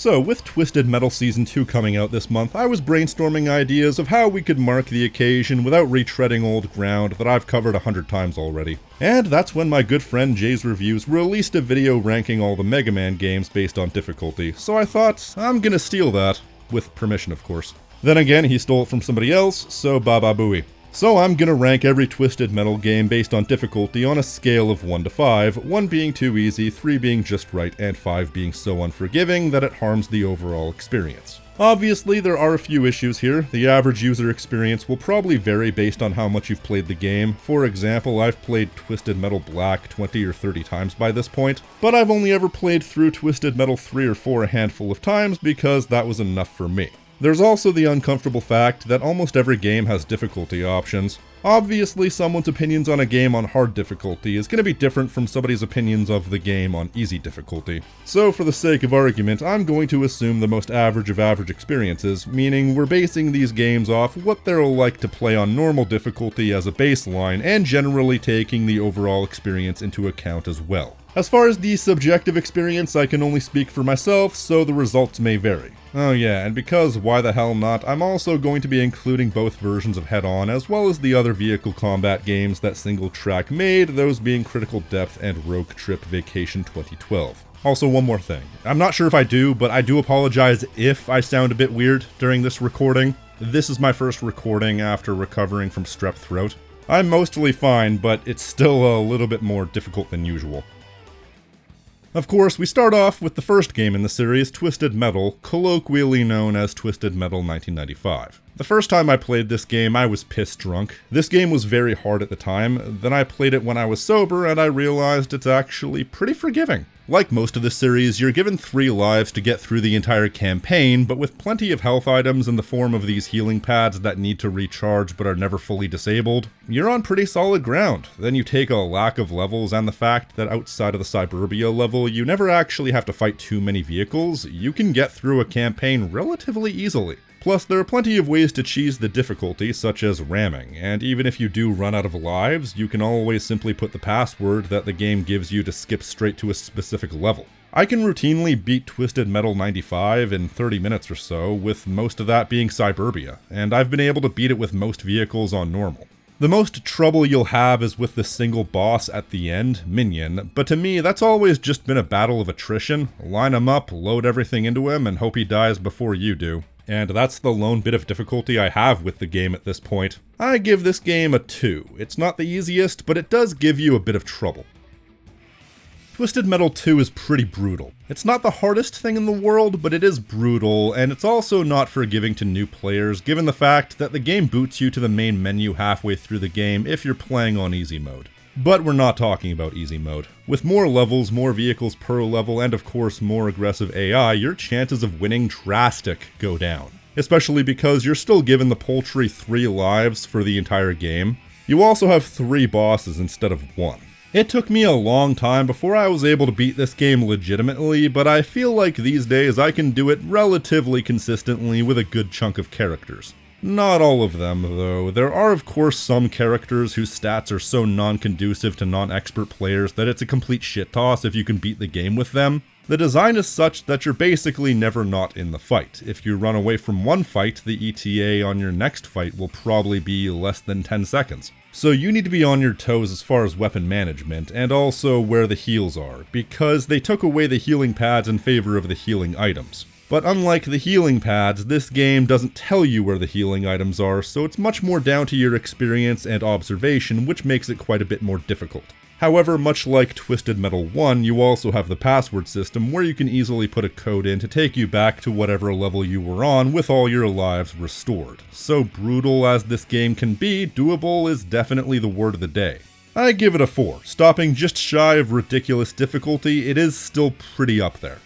So, with Twisted Metal Season 2 coming out this month, I was brainstorming ideas of how we could mark the occasion without retreading old ground that I've covered 100 times already. And that's when my good friend Jay's Reviews released a video ranking all the Mega Man games based on difficulty, so I thought, I'm gonna steal that. With permission, of course. Then again, he stole it from somebody else, so baba booey. So I'm gonna rank every Twisted Metal game based on difficulty on a scale of 1 to 5, 1 being too easy, 3 being just right, and 5 being so unforgiving that it harms the overall experience. Obviously, there are a few issues here. The average user experience will probably vary based on how much you've played the game. For example, I've played Twisted Metal Black 20 or 30 times by this point, but I've only ever played through Twisted Metal 3 or 4 a handful of times because that was enough for me. There's also the uncomfortable fact that almost every game has difficulty options. Obviously, someone's opinions on a game on hard difficulty is going to be different from somebody's opinions of the game on easy difficulty. So for the sake of argument, I'm going to assume the most average of average experiences, meaning we're basing these games off what they're like to play on normal difficulty as a baseline, and generally taking the overall experience into account as well. As far as the subjective experience, I can only speak for myself, so the results may vary. Oh yeah, and because why the hell not, I'm also going to be including both versions of Head-On, as well as the other vehicle combat games that Single Track made, those being Critical Depth and Rogue Trip Vacation 2012. Also, one more thing. I'm not sure if I do, but I do apologize if I sound a bit weird during this recording. This is my first recording after recovering from strep throat. I'm mostly fine, but it's still a little bit more difficult than usual. Of course, we start off with the first game in the series, Twisted Metal, colloquially known as Twisted Metal 1995. The first time I played this game, I was piss drunk. This game was very hard at the time, then I played it when I was sober and I realized it's actually pretty forgiving. Like most of the series, you're given 3 lives to get through the entire campaign, but with plenty of health items in the form of these healing pads that need to recharge but are never fully disabled, you're on pretty solid ground. Then you take a lack of levels and the fact that outside of the Suburbia level, you never actually have to fight too many vehicles, you can get through a campaign relatively easily. Plus, there are plenty of ways to cheese the difficulty, such as ramming, and even if you do run out of lives, you can always simply put the password that the game gives you to skip straight to a specific level. I can routinely beat Twisted Metal 95 in 30 minutes or so, with most of that being Suburbia, and I've been able to beat it with most vehicles on normal. The most trouble you'll have is with the single boss at the end, Minion, but to me that's always just been a battle of attrition. Line him up, load everything into him, and hope he dies before you do. And that's the lone bit of difficulty I have with the game at this point. I give this game a 2. It's not the easiest, but it does give you a bit of trouble. Twisted Metal 2 is pretty brutal. It's not the hardest thing in the world, but it is brutal, and it's also not forgiving to new players, given the fact that the game boots you to the main menu halfway through the game if you're playing on easy mode. But we're not talking about easy mode. With more levels, more vehicles per level, and of course more aggressive AI, your chances of winning drastic go down. Especially because you're still given the paltry 3 lives for the entire game. You also have 3 bosses instead of 1. It took me a long time before I was able to beat this game legitimately, but I feel like these days I can do it relatively consistently with a good chunk of characters. Not all of them, though. There are of course some characters whose stats are so non-conducive to non-expert players that it's a complete shit toss if you can beat the game with them. The design is such that you're basically never not in the fight. If you run away from one fight, the ETA on your next fight will probably be less than 10 seconds. So you need to be on your toes as far as weapon management, and also where the heals are, because they took away the healing pads in favor of the healing items. But unlike the healing pads, this game doesn't tell you where the healing items are, so it's much more down to your experience and observation, which makes it quite a bit more difficult. However, much like Twisted Metal 1, you also have the password system where you can easily put a code in to take you back to whatever level you were on with all your lives restored. So brutal as this game can be, doable is definitely the word of the day. I give it a 4. Stopping just shy of ridiculous difficulty, it is still pretty up there.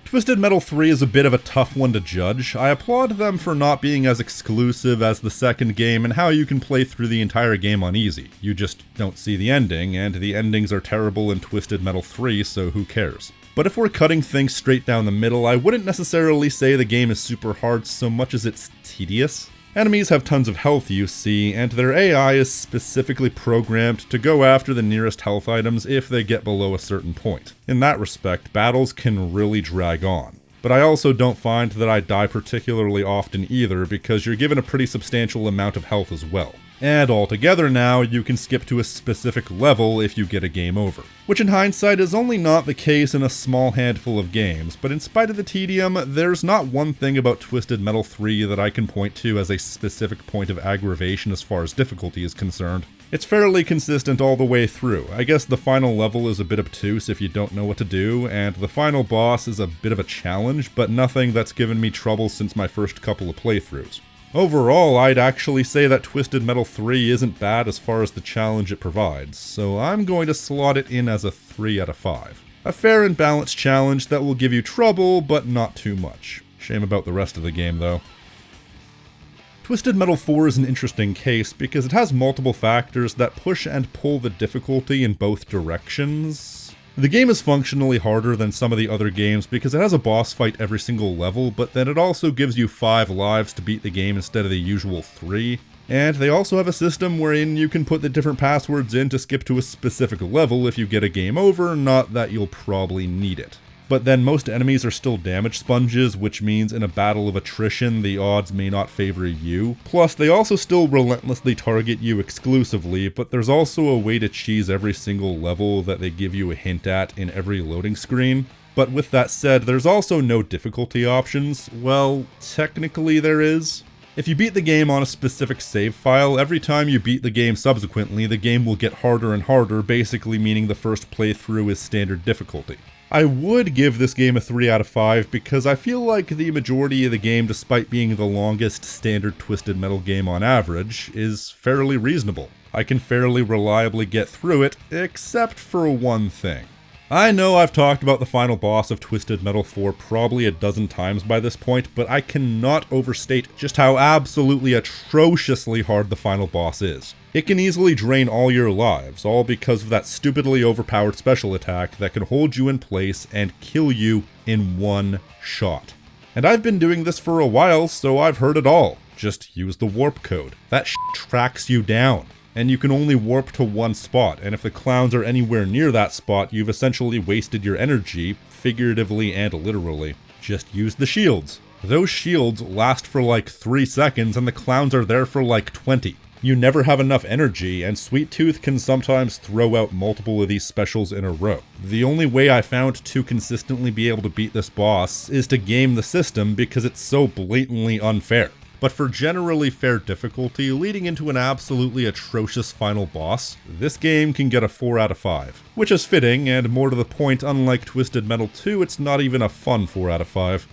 Twisted Metal 3 is a bit of a tough one to judge. I applaud them for not being as exclusive as the second game and how you can play through the entire game on easy. You just don't see the ending, and the endings are terrible in Twisted Metal 3, so who cares? But if we're cutting things straight down the middle, I wouldn't necessarily say the game is super hard so much as it's tedious. Enemies have tons of health, you see, and their AI is specifically programmed to go after the nearest health items if they get below a certain point. In that respect, battles can really drag on. But I also don't find that I die particularly often either, because you're given a pretty substantial amount of health as well. And altogether now, you can skip to a specific level if you get a game over. Which in hindsight is only not the case in a small handful of games, but in spite of the tedium, there's not one thing about Twisted Metal 3 that I can point to as a specific point of aggravation as far as difficulty is concerned. It's fairly consistent all the way through. I guess the final level is a bit obtuse if you don't know what to do, and the final boss is a bit of a challenge, but nothing that's given me trouble since my first couple of playthroughs. Overall, I'd actually say that Twisted Metal 3 isn't bad as far as the challenge it provides, so I'm going to slot it in as a 3 out of 5. A fair and balanced challenge that will give you trouble, but not too much. Shame about the rest of the game, though. Twisted Metal 4 is an interesting case because it has multiple factors that push and pull the difficulty in both directions. The game is functionally harder than some of the other games because it has a boss fight every single level, but then it also gives you 5 lives to beat the game instead of the usual 3. And they also have a system wherein you can put the different passwords in to skip to a specific level if you get a game over, not that you'll probably need it. But then most enemies are still damage sponges, which means in a battle of attrition, the odds may not favor you. Plus, they also still relentlessly target you exclusively, but there's also a way to cheese every single level that they give you a hint at in every loading screen. But with that said, there's also no difficulty options. Well, technically there is. If you beat the game on a specific save file, every time you beat the game subsequently, the game will get harder and harder, basically meaning the first playthrough is standard difficulty. I would give this game a 3 out of 5 because I feel like the majority of the game, despite being the longest standard Twisted Metal game on average, is fairly reasonable. I can fairly reliably get through it, except for one thing. I know I've talked about the final boss of Twisted Metal 4 probably a dozen times by this point, but I cannot overstate just how absolutely atrociously hard the final boss is. It can easily drain all your lives, all because of that stupidly overpowered special attack that can hold you in place and kill you in one shot. And I've been doing this for a while, so I've heard it all. Just use the warp code. That tracks you down. And you can only warp to one spot, and if the clowns are anywhere near that spot, you've essentially wasted your energy, figuratively and literally. Just use the shields. Those shields last for like 3 seconds, and the clowns are there for like 20. You never have enough energy, and Sweet Tooth can sometimes throw out multiple of these specials in a row. The only way I found to consistently be able to beat this boss is to game the system because it's so blatantly unfair. But for generally fair difficulty, leading into an absolutely atrocious final boss, this game can get a 4 out of 5. Which is fitting, and more to the point, unlike Twisted Metal 2, it's not even a fun 4 out of 5.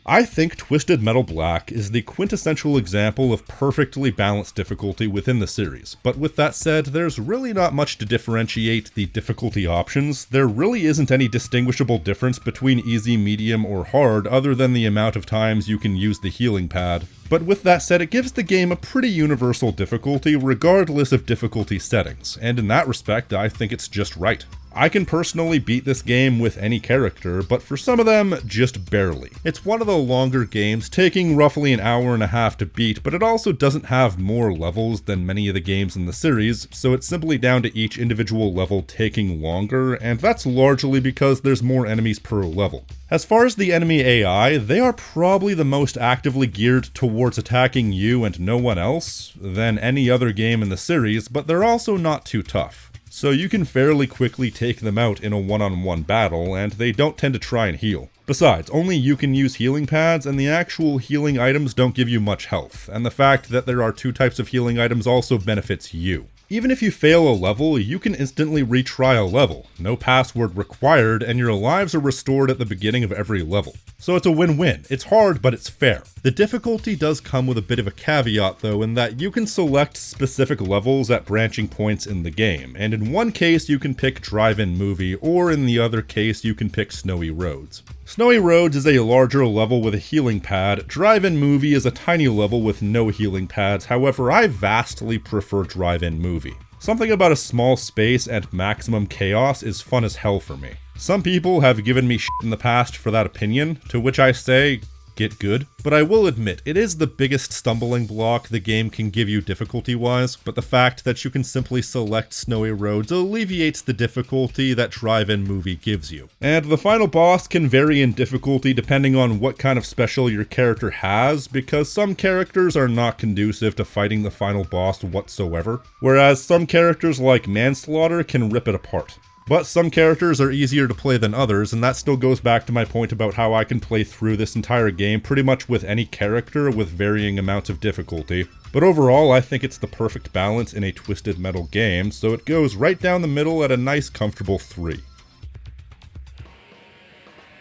I think Twisted Metal Black is the quintessential example of perfectly balanced difficulty within the series, but with that said, there's really not much to differentiate the difficulty options. There really isn't any distinguishable difference between easy, medium, or hard other than the amount of times you can use the healing pad. But with that said, it gives the game a pretty universal difficulty regardless of difficulty settings, and in that respect, I think it's just right. I can personally beat this game with any character, but for some of them, just barely. It's one of the longer games, taking roughly an hour and a half to beat, but it also doesn't have more levels than many of the games in the series, so it's simply down to each individual level taking longer, and that's largely because there's more enemies per level. As far as the enemy AI, they are probably the most actively geared towards attacking you and no one else than any other game in the series, but they're also not too tough. So you can fairly quickly take them out in a one-on-one battle, and they don't tend to try and heal. Besides, only you can use healing pads, and the actual healing items don't give you much health, and the fact that there are 2 types of healing items also benefits you. Even if you fail a level, you can instantly retry a level. No password required, and your lives are restored at the beginning of every level. So it's a win-win. It's hard, but it's fair. The difficulty does come with a bit of a caveat though, in that you can select specific levels at branching points in the game, and in one case you can pick Drive-In Movie, or in the other case you can pick Snowy Roads. Snowy Roads is a larger level with a healing pad. Drive-In Movie is a tiny level with no healing pads, however I vastly prefer Drive-In Movie. Something about a small space and maximum chaos is fun as hell for me. Some people have given me shit in the past for that opinion, to which I say, get good. But I will admit, it is the biggest stumbling block the game can give you difficulty-wise, but the fact that you can simply select snowy roads alleviates the difficulty that drive-in movie gives you. And the final boss can vary in difficulty depending on what kind of special your character has, because some characters are not conducive to fighting the final boss whatsoever, whereas some characters like Manslaughter can rip it apart. But some characters are easier to play than others, and that still goes back to my point about how I can play through this entire game pretty much with any character with varying amounts of difficulty. But overall, I think it's the perfect balance in a Twisted Metal game, so it goes right down the middle at a nice comfortable 3.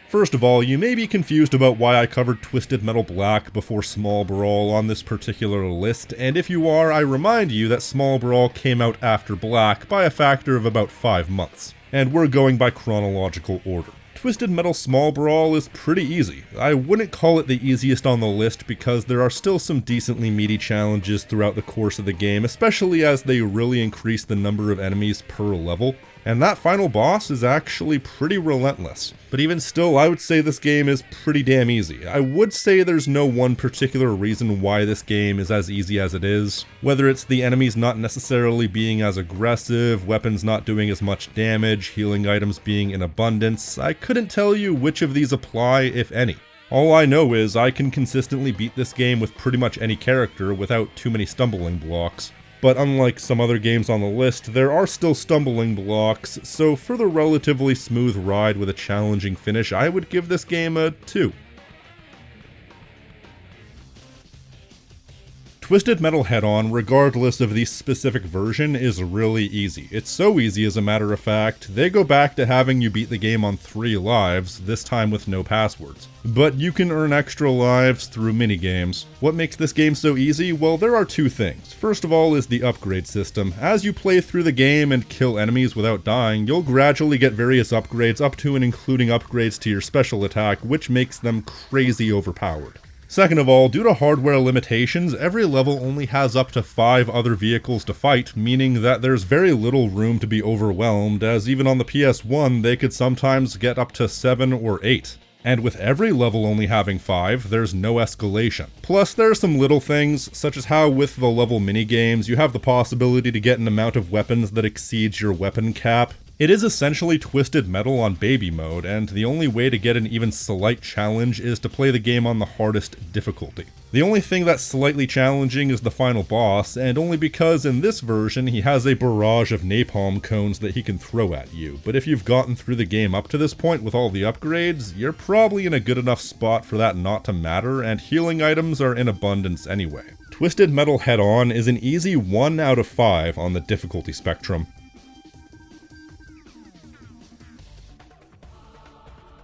First of all, you may be confused about why I covered Twisted Metal Black before Small Brawl on this particular list, and if you are, I remind you that Small Brawl came out after Black by a factor of about 5 months, and we're going by chronological order. Twisted Metal Small Brawl is pretty easy. I wouldn't call it the easiest on the list because there are still some decently meaty challenges throughout the course of the game, especially as they really increase the number of enemies per level. And that final boss is actually pretty relentless. But even still, I would say this game is pretty damn easy. I would say there's no one particular reason why this game is as easy as it is. Whether it's the enemies not necessarily being as aggressive, weapons not doing as much damage, healing items being in abundance, I couldn't tell you which of these apply, if any. All I know is I can consistently beat this game with pretty much any character without too many stumbling blocks. But unlike some other games on the list, there are still stumbling blocks, so for the relatively smooth ride with a challenging finish, I would give this game a 2. Twisted Metal Head-On, regardless of the specific version, is really easy. It's so easy, as a matter of fact, they go back to having you beat the game on 3 lives, this time with no passwords. But you can earn extra lives through minigames. What makes this game so easy? Well, there are 2 things. First of all is the upgrade system. As you play through the game and kill enemies without dying, you'll gradually get various upgrades up to and including upgrades to your special attack, which makes them crazy overpowered. Second of all, due to hardware limitations, every level only has up to 5 other vehicles to fight, meaning that there's very little room to be overwhelmed, as even on the PS1 they could sometimes get up to 7 or 8. And with every level only having 5, there's no escalation. Plus, there are some little things, such as how with the level minigames, you have the possibility to get an amount of weapons that exceeds your weapon cap. It is essentially Twisted Metal on baby mode, and the only way to get an even slight challenge is to play the game on the hardest difficulty. The only thing that's slightly challenging is the final boss, and only because in this version he has a barrage of napalm cones that he can throw at you, but if you've gotten through the game up to this point with all the upgrades, you're probably in a good enough spot for that not to matter, and healing items are in abundance anyway. Twisted Metal Head-On is an easy 1 out of 5 on the difficulty spectrum.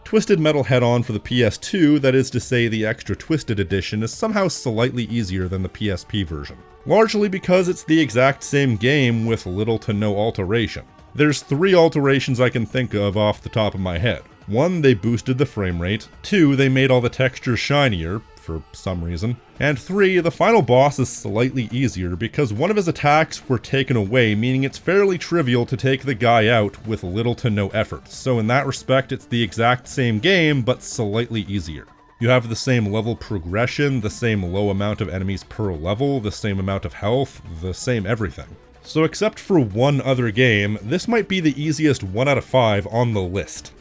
Twisted Metal Head-On for the PS2, that is to say the Extra Twisted Edition, is somehow slightly easier than the PSP version. Largely because it's the exact same game with little to no alteration. There's 3 alterations I can think of off the top of my head. 1, they boosted the frame rate. 2, they made all the textures shinier, for some reason. And 3, the final boss is slightly easier because one of his attacks were taken away, meaning it's fairly trivial to take the guy out with little to no effort. So in that respect, it's the exact same game, but slightly easier. You have the same level progression, the same low amount of enemies per level, the same amount of health, the same everything. So except for one other game, this might be the easiest 1 out of 5 on the list.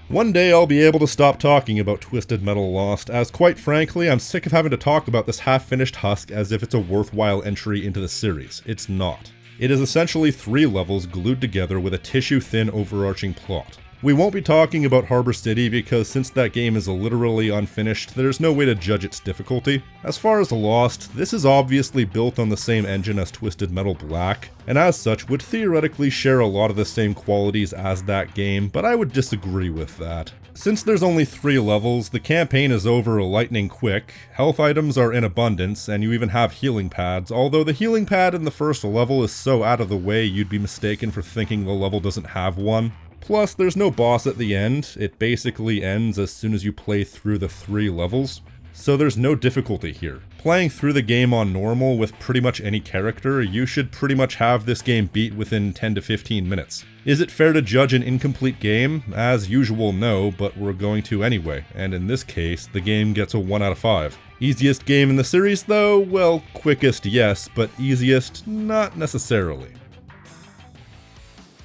One day I'll be able to stop talking about Twisted Metal Lost, as quite frankly, I'm sick of having to talk about this half-finished husk as if it's a worthwhile entry into the series. It's not. It is essentially 3 levels glued together with a tissue-thin overarching plot. We won't be talking about Harbor City because since that game is literally unfinished, there's no way to judge its difficulty. As far as Lost, this is obviously built on the same engine as Twisted Metal Black, and as such would theoretically share a lot of the same qualities as that game, but I would disagree with that. Since there's only 3 levels, the campaign is over lightning quick, health items are in abundance, and you even have healing pads, although the healing pad in the first level is so out of the way you'd be mistaken for thinking the level doesn't have one. Plus, there's no boss at the end, it basically ends as soon as you play through the 3 levels. so there's no difficulty here. Playing through the game on normal with pretty much any character, you should pretty much have this game beat within 10 to 15 minutes. Is it fair to judge an incomplete game? As usual, no, but we're going to anyway, and in this case, the game gets a 1 out of 5. Easiest game in the series though? Well, quickest yes, but easiest not necessarily.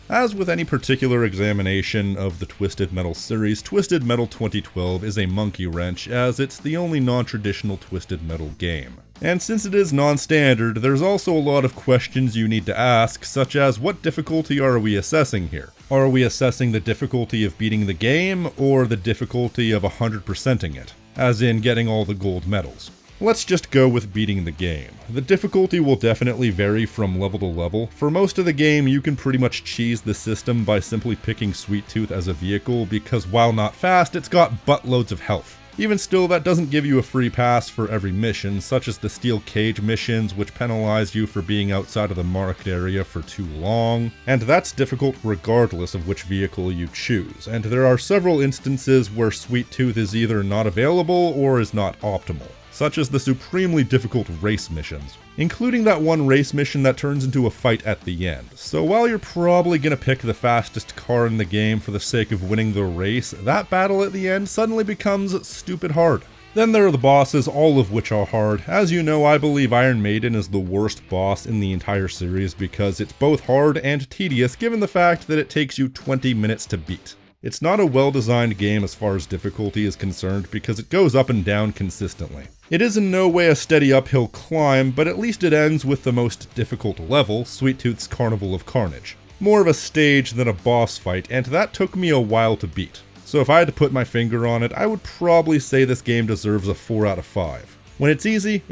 As with any particular examination of the Twisted Metal series, Twisted Metal 2012 is a monkey wrench, as it's the only non-traditional Twisted Metal game. And since it is non-standard, there's also a lot of questions you need to ask, such as what difficulty are we assessing here? Are we assessing the difficulty of beating the game, or the difficulty of 100%ing it, as in getting all the gold medals? Let's just go with beating the game. The difficulty will definitely vary from level to level. For most of the game, you can pretty much cheese the system by simply picking Sweet Tooth as a vehicle because while not fast, it's got buttloads of health. Even still, that doesn't give you a free pass for every mission, such as the Steel Cage missions, which penalize you for being outside of the marked area for too long, and that's difficult regardless of which vehicle you choose, and there are several instances where Sweet Tooth is either not available or is not optimal, such as the supremely difficult race missions, including that one race mission that turns into a fight at the end. So while you're probably gonna pick the fastest car in the game for the sake of winning the race, that battle at the end suddenly becomes stupid hard. Then there are the bosses, all of which are hard. As you know, I believe Iron Maiden is the worst boss in the entire series because it's both hard and tedious given the fact that it takes you 20 minutes to beat. It's not a well-designed game as far as difficulty is concerned because it goes up and down consistently. It is in no way a steady uphill climb, but at least it ends with the most difficult level, Sweet Tooth's Carnival of Carnage. More of a stage than a boss fight, and that took me a while to beat. So if I had to put my finger on it, I would probably say this game deserves a 4 out of 5. When it's easy,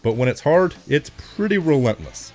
but when it's hard, it's pretty relentless.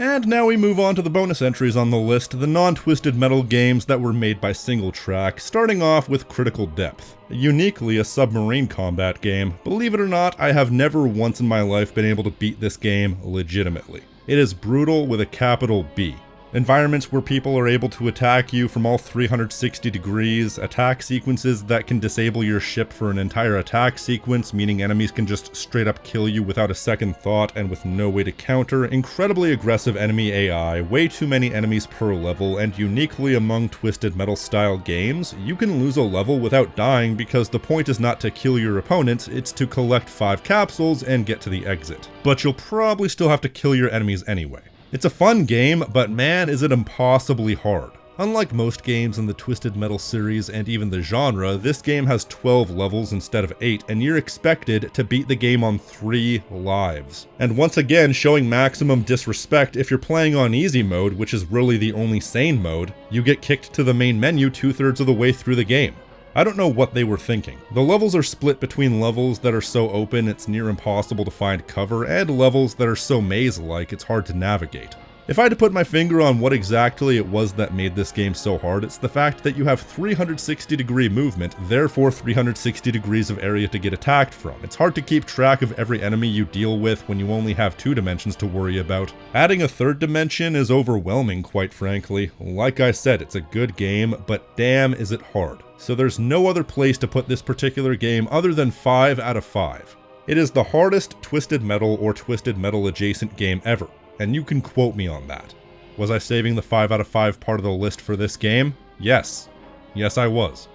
And now we move on to the bonus entries on the list, the non-Twisted Metal games that were made by Single Track, starting off with Critical Depth, uniquely a submarine combat game. Believe it or not, I have never once in my life been able to beat this game legitimately. It is brutal with a capital B. Environments where people are able to attack you from all 360 degrees, attack sequences that can disable your ship for an entire attack sequence, meaning enemies can just straight up kill you without a second thought and with no way to counter, incredibly aggressive enemy AI, way too many enemies per level, and uniquely among Twisted Metal style games, you can lose a level without dying because the point is not to kill your opponent, it's to collect 5 capsules and get to the exit. But you'll probably still have to kill your enemies anyway. It's a fun game, but man is it impossibly hard. Unlike most games in the Twisted Metal series and even the genre, this game has 12 levels instead of 8, and you're expected to beat the game on 3 lives. And once again, showing maximum disrespect, if you're playing on easy mode, which is really the only sane mode, you get kicked to the main menu 2/3 of the way through the game. I don't know what they were thinking. The levels are split between levels that are so open it's near impossible to find cover, and levels that are so maze-like it's hard to navigate. If I had to put my finger on what exactly it was that made this game so hard, it's the fact that you have 360-degree movement, therefore 360 degrees of area to get attacked from. It's hard to keep track of every enemy you deal with when you only have 2 dimensions to worry about. Adding a 3rd dimension is overwhelming, quite frankly. Like I said, it's a good game, but damn is it hard. So there's no other place to put this particular game other than 5 out of 5. It is the hardest Twisted Metal or Twisted Metal adjacent game ever, and you can quote me on that. Was I saving the 5 out of 5 part of the list for this game? Yes. Yes, I was.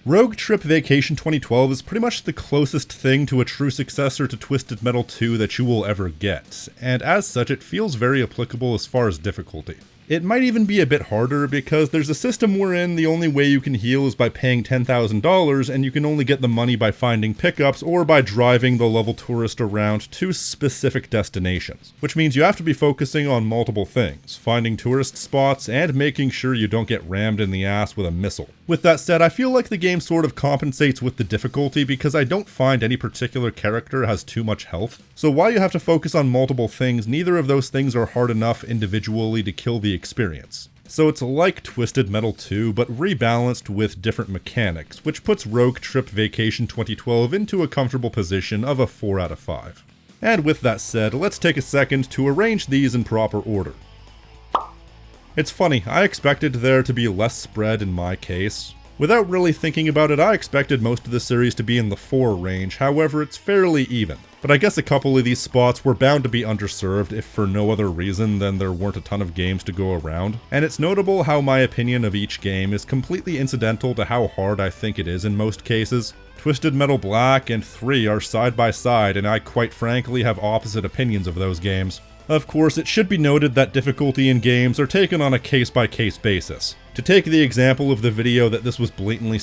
Rogue Trip Vacation 2012 is pretty much the closest thing to a true successor to Twisted Metal 2 that you will ever get, and as such it feels very applicable as far as difficulty. It might even be a bit harder because there's a system wherein the only way you can heal is by paying $10,000 and you can only get the money by finding pickups or by driving the level tourist around to specific destinations. Which means you have to be focusing on multiple things, finding tourist spots and making sure you don't get rammed in the ass with a missile. With that said, I feel like the game sort of compensates with the difficulty because I don't find any particular character has too much health. So while you have to focus on multiple things, neither of those things are hard enough individually to kill the experience. So it's like Twisted Metal 2, but rebalanced with different mechanics, which puts Rogue Trip Vacation 2012 into a comfortable position of a 4 out of 5. And with that said, let's take a second to arrange these in proper order. It's funny, I expected there to be less spread in my case. Without really thinking about it, I expected most of the series to be in the 4 range, however it's fairly even. But I guess a couple of these spots were bound to be underserved if for no other reason than there weren't a ton of games to go around. And it's notable how my opinion of each game is completely incidental to how hard I think it is in most cases. Twisted Metal Black and 3 are side by side, and I quite frankly have opposite opinions of those games. Of course, it should be noted that difficulty in games are taken on a case-by-case basis. To take the example of the video that this was blatantly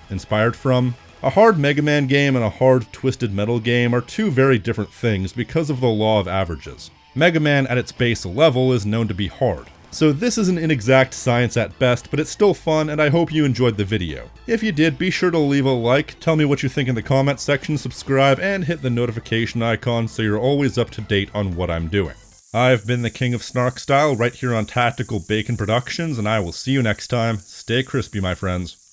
inspired from, a hard Mega Man game and a hard Twisted Metal game are two very different things because of the law of averages. Mega Man at its base level is known to be hard. So this is an inexact science at best, but it's still fun, and I hope you enjoyed the video. If you did, be sure to leave a like, tell me what you think in the comments section, subscribe, and hit the notification icon so you're always up to date on what I'm doing. I've been the King of Snark Style right here on Tactical Bacon Productions, and I will see you next time. Stay crispy, my friends.